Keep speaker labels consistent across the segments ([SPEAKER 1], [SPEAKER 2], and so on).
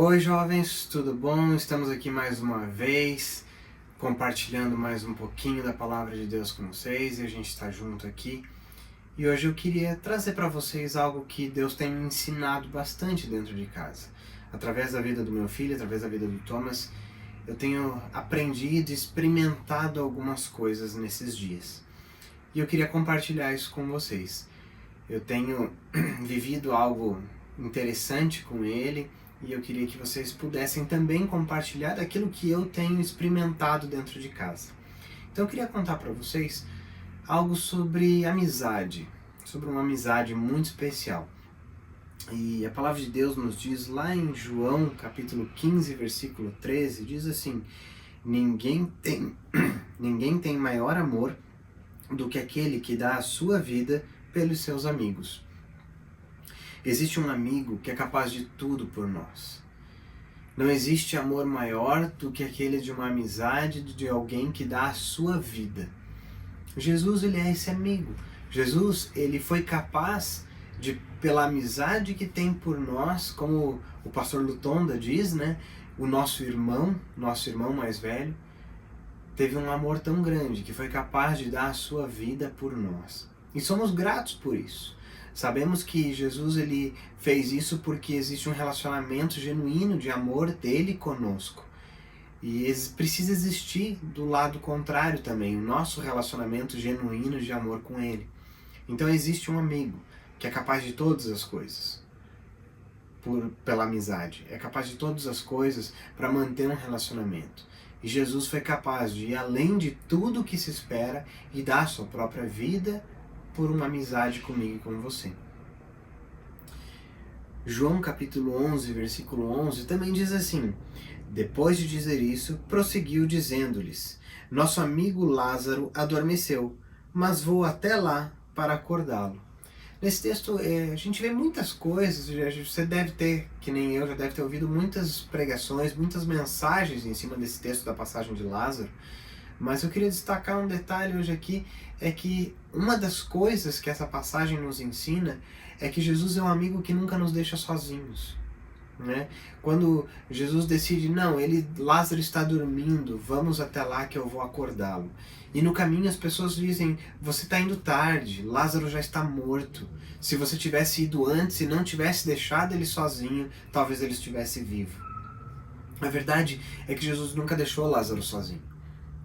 [SPEAKER 1] Oi, jovens, tudo bom? Estamos aqui mais uma vez, compartilhando mais um pouquinho da Palavra de Deus com vocês, e a gente está junto aqui. E hoje eu queria trazer para vocês algo que Deus tem me ensinado bastante dentro de casa. Através da vida do meu filho, através da vida do Thomas, eu tenho aprendido e experimentado algumas coisas nesses dias. E eu queria compartilhar isso com vocês. Eu tenho vivido algo interessante com ele, e eu queria que vocês pudessem também compartilhar daquilo que eu tenho experimentado dentro de casa. Então eu queria contar para vocês algo sobre amizade, sobre uma amizade muito especial. E a palavra de Deus nos diz lá em João capítulo 15, versículo 13, diz assim: ninguém tem maior amor do que aquele que dá a sua vida pelos seus amigos. Existe um amigo que é capaz de tudo por nós. Não existe amor maior do que aquele de uma amizade, de alguém que dá a sua vida. Jesus, ele é esse amigo. Jesus, ele foi capaz de, pela amizade que tem por nós, como o pastor Lutonda diz, né? O nosso irmão mais velho, teve um amor tão grande que foi capaz de dar a sua vida por nós. E somos gratos por isso. Sabemos que Jesus ele fez isso porque existe um relacionamento genuíno de amor dele conosco. E precisa existir do lado contrário também, o nosso relacionamento genuíno de amor com ele. Então existe um amigo que é capaz de todas as coisas pela amizade. É capaz de todas as coisas para manter um relacionamento. E Jesus foi capaz de ir além de tudo que se espera e dar sua própria vida por uma amizade comigo e com você. João capítulo 11, versículo 11 também diz assim: depois de dizer isso, prosseguiu dizendo-lhes: nosso amigo Lázaro adormeceu, mas vou até lá para acordá-lo. Nesse texto a gente vê muitas coisas. Você deve ter, que nem eu, já deve ter ouvido muitas pregações, muitas mensagens em cima desse texto da passagem de Lázaro. Mas eu queria destacar um detalhe hoje aqui, é que uma das coisas que essa passagem nos ensina é que Jesus é um amigo que nunca nos deixa sozinhos. Né? Quando Jesus decide, não, Lázaro está dormindo, vamos até lá que eu vou acordá-lo. E no caminho as pessoas dizem, você está indo tarde, Lázaro já está morto. Se você tivesse ido antes e não tivesse deixado ele sozinho, talvez ele estivesse vivo. A verdade é que Jesus nunca deixou Lázaro sozinho.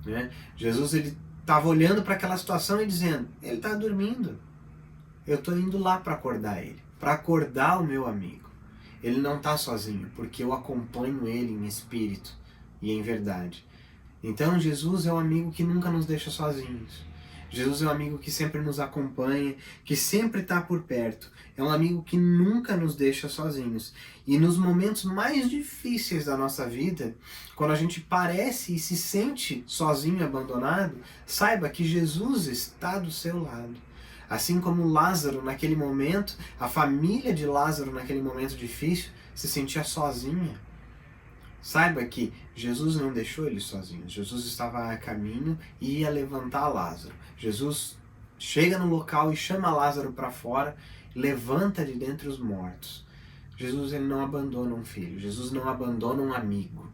[SPEAKER 1] Né? Jesus ele estava olhando para aquela situação e dizendo, ele está dormindo, eu estou indo lá para acordar ele, para acordar o meu amigo. Ele não está sozinho, porque eu acompanho ele em espírito e em verdade. Então Jesus é um amigo que nunca nos deixa sozinhos. Jesus é um amigo que sempre nos acompanha, que sempre está por perto. É um amigo que nunca nos deixa sozinhos. E nos momentos mais difíceis da nossa vida, quando a gente parece e se sente sozinho, abandonado, saiba que Jesus está do seu lado. Assim como Lázaro naquele momento, a família de Lázaro naquele momento difícil se sentia sozinha. Saiba que Jesus não deixou eles sozinhos. Jesus estava a caminho e ia levantar Lázaro. Jesus chega no local e chama Lázaro para fora, levanta de dentre os mortos. Jesus ele não abandona um filho. Jesus não abandona um amigo.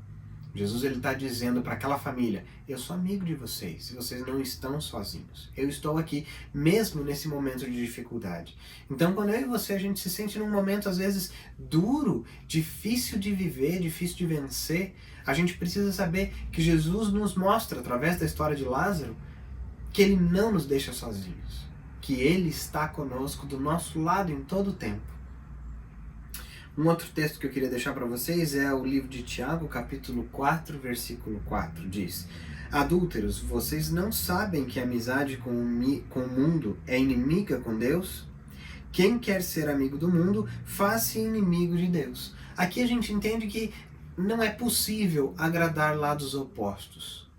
[SPEAKER 1] Jesus ele está dizendo para aquela família, eu sou amigo de vocês, e vocês não estão sozinhos. Eu estou aqui, mesmo nesse momento de dificuldade. Então, quando eu e você, a gente se sente num momento, às vezes, duro, difícil de viver, difícil de vencer, a gente precisa saber que Jesus nos mostra, através da história de Lázaro, que ele não nos deixa sozinhos. Que ele está conosco, do nosso lado em todo o tempo. Um outro texto que eu queria deixar para vocês é o livro de Tiago, capítulo 4, versículo 4. Diz: adúlteros, vocês não sabem que a amizade com o mundo é inimiga com Deus? Quem quer ser amigo do mundo, faz-se inimigo de Deus. Aqui a gente entende que não é possível agradar lados opostos.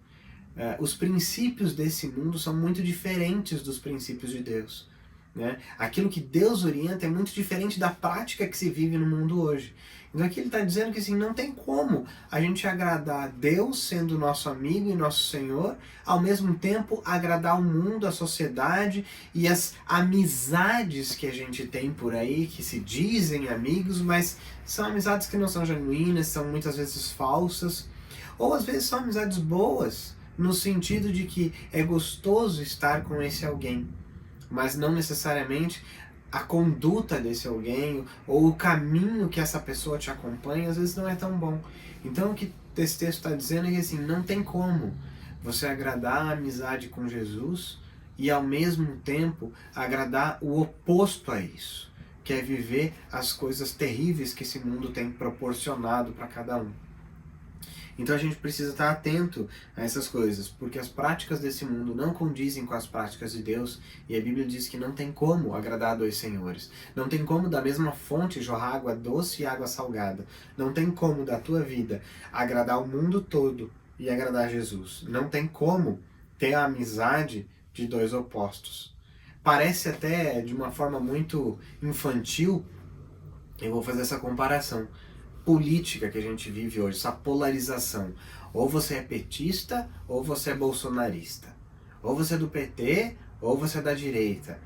[SPEAKER 1] Os princípios desse mundo são muito diferentes dos princípios de Deus. né? Aquilo que Deus orienta é muito diferente da prática que se vive no mundo hoje. Então aqui ele está dizendo que assim, não tem como a gente agradar a Deus sendo nosso amigo e nosso Senhor, ao mesmo tempo agradar o mundo, a sociedade e as amizades que a gente tem por aí, que se dizem amigos, mas são amizades que não são genuínas, são muitas vezes falsas, ou às vezes são amizades boas, no sentido de que é gostoso estar com esse alguém, mas não necessariamente a conduta desse alguém ou o caminho que essa pessoa te acompanha às vezes não é tão bom. Então o que esse texto está dizendo é que assim, não tem como você agradar a amizade com Jesus e ao mesmo tempo agradar o oposto a isso, que é viver as coisas terríveis que esse mundo tem proporcionado para cada um. Então a gente precisa estar atento a essas coisas, porque as práticas desse mundo não condizem com as práticas de Deus, e a Bíblia diz que não tem como agradar a dois senhores. Não tem como da mesma fonte jorrar água doce e água salgada. Não tem como da tua vida agradar o mundo todo e agradar Jesus. Não tem como ter a amizade de dois opostos. Parece até de uma forma muito infantil, eu vou fazer essa comparação política que a gente vive hoje, essa polarização. Ou você é petista, ou você é bolsonarista. Ou você é do PT, ou você é da direita.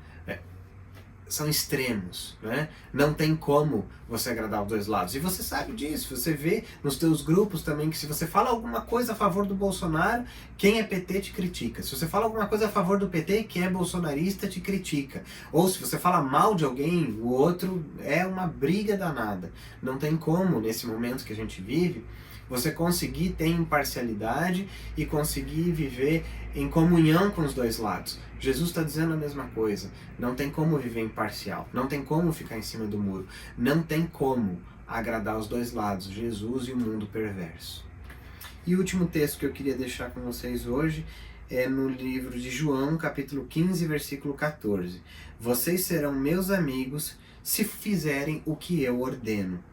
[SPEAKER 1] São extremos, né? Não tem como você agradar os dois lados. E você sabe disso, você vê nos teus grupos também que se você fala alguma coisa a favor do Bolsonaro, quem é PT te critica. Se você fala alguma coisa a favor do PT, quem é bolsonarista te critica. Ou se você fala mal de alguém, o outro é uma briga danada. Não tem como, nesse momento que a gente vive, você conseguir ter imparcialidade e conseguir viver em comunhão com os dois lados. Jesus está dizendo a mesma coisa. Não tem como viver imparcial. Não tem como ficar em cima do muro. Não tem como agradar os dois lados, Jesus e o mundo perverso. E o último texto que eu queria deixar com vocês hoje é no livro de João, capítulo 15, versículo 14. Vocês serão meus amigos se fizerem o que eu ordeno.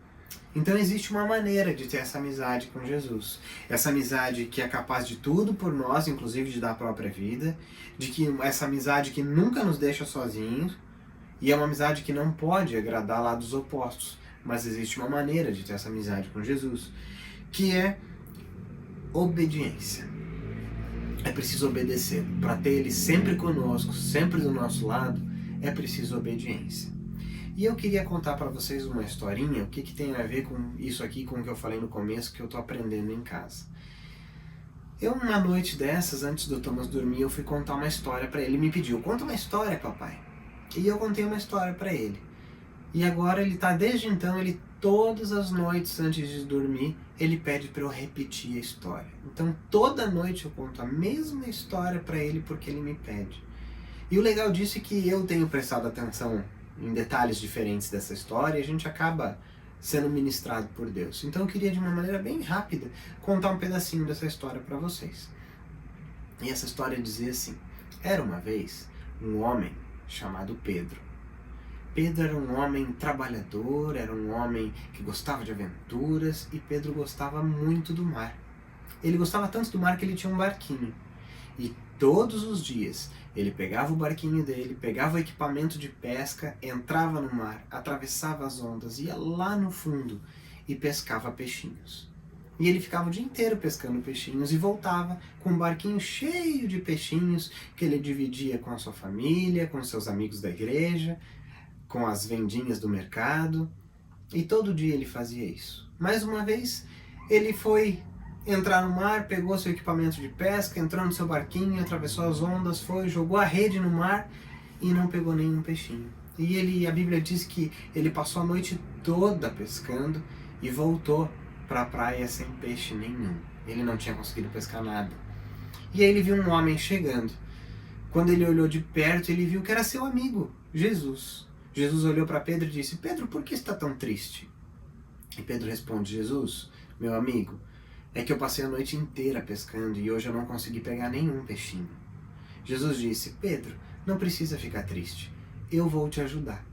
[SPEAKER 1] Então existe uma maneira de ter essa amizade com Jesus. Essa amizade que é capaz de tudo por nós, inclusive de dar a própria vida. De que essa amizade que nunca nos deixa sozinhos. E é uma amizade que não pode agradar lados opostos. Mas existe uma maneira de ter essa amizade com Jesus. Que é obediência. É preciso obedecer. Para ter Ele sempre conosco, sempre do nosso lado, é preciso obediência. E eu queria contar para vocês uma historinha, o que tem a ver com isso aqui, com o que eu falei no começo, que eu estou aprendendo em casa. Eu, uma noite dessas, antes do Thomas dormir, eu fui contar uma história para ele. Ele me pediu, conta uma história, papai. E eu contei uma história para ele. E agora ele tá, desde então, ele todas as noites antes de dormir, ele pede para eu repetir a história. Então toda noite eu conto a mesma história para ele porque ele me pede. E o legal disso é que eu tenho prestado atenção em detalhes diferentes dessa história e a gente acaba sendo ministrado por Deus. Então eu queria de uma maneira bem rápida contar um pedacinho dessa história para vocês. E essa história dizia assim: era uma vez um homem chamado Pedro. Pedro era um homem trabalhador, era um homem que gostava de aventuras e Pedro gostava muito do mar. Ele gostava tanto do mar que ele tinha um barquinho. E todos os dias ele pegava o barquinho dele, pegava o equipamento de pesca, entrava no mar, atravessava as ondas, ia lá no fundo e pescava peixinhos. E ele ficava o dia inteiro pescando peixinhos e voltava com um barquinho cheio de peixinhos que ele dividia com a sua família, com seus amigos da igreja, com as vendinhas do mercado. E todo dia ele fazia isso. Mais uma vez, ele foi entrar no mar, pegou seu equipamento de pesca, entrou no seu barquinho, atravessou as ondas, foi, jogou a rede no mar e não pegou nenhum peixinho. E a Bíblia diz que ele passou a noite toda pescando e voltou para a praia sem peixe nenhum. Ele não tinha conseguido pescar nada. E aí ele viu um homem chegando. Quando ele olhou de perto, ele viu que era seu amigo, Jesus. Jesus olhou para Pedro e disse: Pedro, por que está tão triste? E Pedro responde: Jesus, meu amigo, é que eu passei a noite inteira pescando e hoje eu não consegui pegar nenhum peixinho. Jesus disse: Pedro, não precisa ficar triste. Eu vou te ajudar.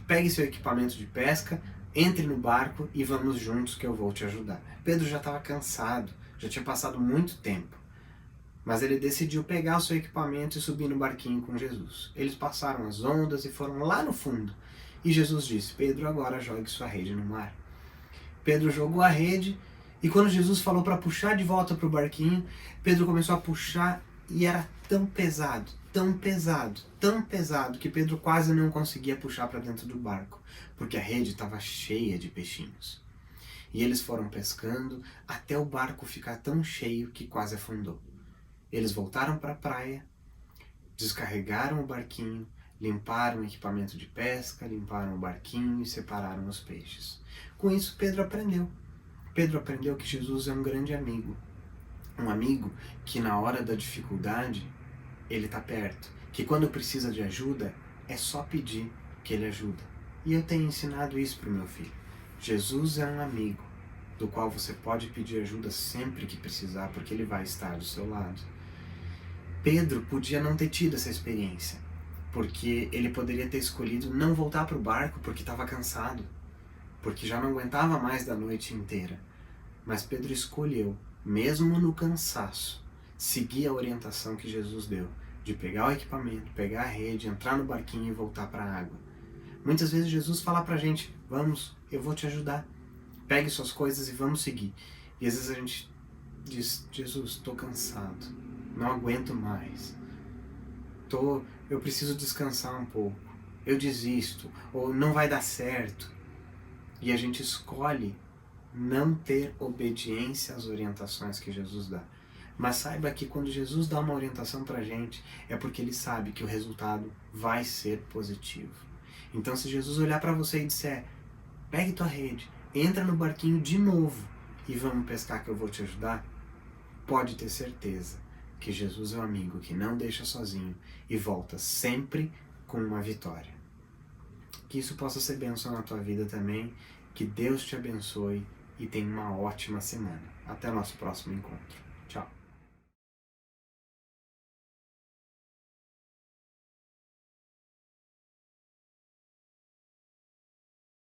[SPEAKER 1] Pegue seu equipamento de pesca, entre no barco e vamos juntos que eu vou te ajudar. Pedro já estava cansado, já tinha passado muito tempo. Mas ele decidiu pegar o seu equipamento e subir no barquinho com Jesus. Eles passaram as ondas e foram lá no fundo. E Jesus disse: Pedro, agora jogue sua rede no mar. Pedro jogou a rede e quando Jesus falou para puxar de volta para o barquinho, Pedro começou a puxar e era tão pesado, tão pesado, tão pesado que Pedro quase não conseguia puxar para dentro do barco, porque a rede estava cheia de peixinhos. E eles foram pescando até o barco ficar tão cheio que quase afundou. Eles voltaram para a praia, descarregaram o barquinho, limparam o equipamento de pesca, limparam o barquinho e separaram os peixes. Com isso, Pedro aprendeu. Pedro aprendeu que Jesus é um grande amigo. Um amigo que na hora da dificuldade, ele está perto. Que quando precisa de ajuda, é só pedir que ele ajuda. E eu tenho ensinado isso para o meu filho. Jesus é um amigo do qual você pode pedir ajuda sempre que precisar, porque ele vai estar do seu lado. Pedro podia não ter tido essa experiência, porque ele poderia ter escolhido não voltar para o barco porque estava cansado, porque já não aguentava mais da noite inteira. Mas Pedro escolheu, mesmo no cansaço, seguir a orientação que Jesus deu, de pegar o equipamento, pegar a rede, entrar no barquinho e voltar para a água. Muitas vezes Jesus fala pra gente: vamos, eu vou te ajudar, pegue suas coisas e vamos seguir. E às vezes a gente diz: Jesus, estou cansado, não aguento mais, eu preciso descansar um pouco, eu desisto, ou não vai dar certo. E a gente escolhe não ter obediência às orientações que Jesus dá. Mas saiba que quando Jesus dá uma orientação pra gente, é porque ele sabe que o resultado vai ser positivo. Então se Jesus olhar para você e disser: pegue tua rede, entra no barquinho de novo e vamos pescar que eu vou te ajudar, pode ter certeza que Jesus é um amigo que não deixa sozinho e volta sempre com uma vitória. Que isso possa ser bênção na tua vida também, que Deus te abençoe e tenha uma ótima semana. Até o nosso próximo encontro.